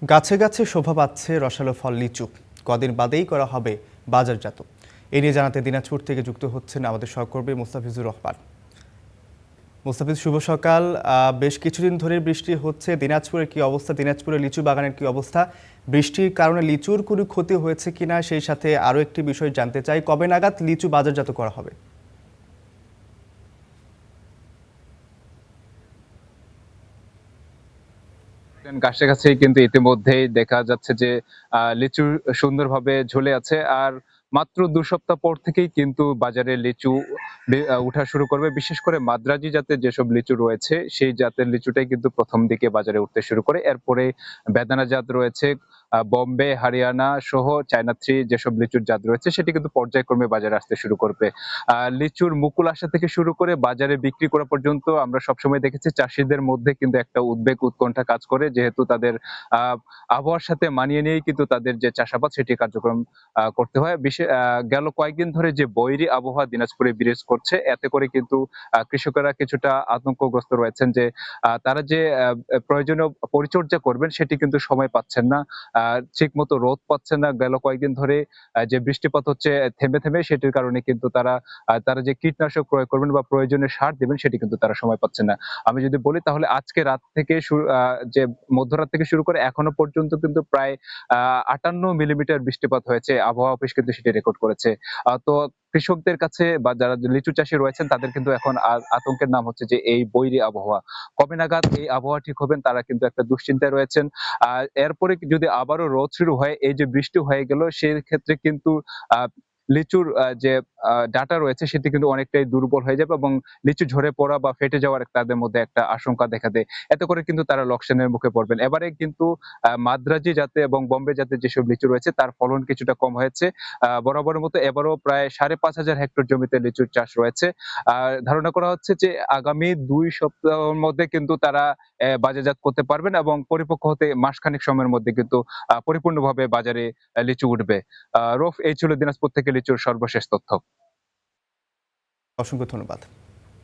গাছে গাছে শোভা পাচ্ছে রসালো ফল লিচু। কদিন বাদেই করা হবে বাজারজাত। এ নিয়ে জানাতে দিনাজপুর থেকে যুক্ত হচ্ছেন আমাদের সহকর্মী মোস্তাফিজুর রহমান। মোস্তাফিজ, শুভ সকাল। বেশ কিছুদিন ধরে বৃষ্টি হচ্ছে, দিনাজপুরের কি অবস্থা? দিনাজপুরের লিচু বাগানের কি অবস্থা? বৃষ্টির কারণে লিচুর কোনো ক্ষতি হয়েছে কিনা, সেই সাথে আরও একটি বিষয় জানতে চাই, কবে নাগাদ লিচু বাজারজাত করা হবে? গাছে গাছেই কিন্তু ইতিমধ্যেই দেখা যাচ্ছে যে লিচু সুন্দরভাবে ঝুলে আছে। আর মাত্র ২ সপ্তাহ পর থেকেই কিন্তু বাজারে লিচু উঠা শুরু করবে। বিশেষ করে মাদ্রাজি জাতের যেসব লিচু রয়েছে সেই জাতের লিচুটাই কিন্তু প্রথম দিকে বাজারে উঠতে শুরু করে। এরপরে বেদানা জাত রয়েছে, বম্বে, হরিয়ানা সহ চায়না থ্রি যেসব লিচুর জাত রয়েছে সেটি কিন্তু পর্যায়ক্রমে বাজারে আসতে শুরু করবে। লিচুর মুকুল আসা থেকে শুরু করে বাজারে বিক্রি করা পর্যন্ত আমরা সবসময় দেখেছি চাষিদের মধ্যে কিন্তু একটা উদ্বেগ উৎকণ্ঠা কাজ করে, যেহেতু তাদের আহ আবহাওয়ার সাথে মানিয়ে নিয়েই কিন্তু তাদের যে চাষাবাদ সেটি কার্যক্রম করতে হয়। গেল কয়েকদিন ধরে যে বৈরী আবহাওয়া দিনাজপুরে বিরাজ করছে, এতে করে কিন্তু কৃষকেরা কিছুটা আতঙ্কগ্রস্ত রয়েছেন যে তারা যে প্রয়োজনীয় পরিচর্যা করবেন সেটি কিন্তু সময় পাচ্ছেন না। ঠিক মতো রোদ পাচ্ছেন না। গেল কয়েকদিন ধরে যে বৃষ্টিপাত হচ্ছে থেমে থেমে, সেটির কারণে কিন্তু তারা যে কীটনাশক প্রয়োগ করবেন বা প্রয়োজনীয় সার দিবেন সেটি কিন্তু তারা সময় পাচ্ছেন না। আমি যদি বলি তাহলে আজকে রাত থেকে যে মধ্যরাত থেকে শুরু করে এখনো পর্যন্ত কিন্তু প্রায় ৫৮ মিলিমিটার বৃষ্টিপাত হয়েছে। আবহাওয়া অফিস কিন্তু সেটি রেকর্ড করেছে। তো কৃষকদের কাছে বা যারা লিচু চাষী রয়েছেন তাদের কিন্তু এখন আতঙ্কের নাম হচ্ছে যে এই বৈরী আবহাওয়া। কবে নাগাদ এই আবহাওয়া ঠিক হবেন তারা কিন্তু একটা দুশ্চিন্তায় রয়েছেন। এরপরে যদি আবারও রোদ শুরু হয়, এই যে বৃষ্টি হয়ে গেল সেক্ষেত্রে কিন্তু আ লিচুর যে ডাঁটা রয়েছে সেটি কিন্তু অনেকটাই দুর্বল হয়ে যাবে এবং লিচু ঝরে পড়া বা ফেটে যাওয়ার তাদের মধ্যে একটা আশঙ্কা দেখা দেয়। এতে করে কিন্তু তারা লোকসানের মুখে পড়বেন। এবারে কিন্তু মাদ্রাজি জাতে এবং বোম্বে জাতের যেসব লিচু রয়েছে তার ফলন কিছুটা কম হয়েছে। বরাবরের মতো এবারও প্রায় ৫,৫০০ হেক্টর জমিতে লিচুর চাষ রয়েছে। ধারণা করা হচ্ছে যে আগামী ২ সপ্তাহের মধ্যে কিন্তু তারা বাজারজাত করতে পারবেন এবং পরিপক্ক হতে মাসখানেক সময়ের মধ্যে কিন্তু পরিপূর্ণভাবে বাজারে লিচু উঠবে। রউফ, এই ছিল দিনাজপুর থেকে লিচুর সর্বশেষ তথ্য। অসংখ্য ধন্যবাদ।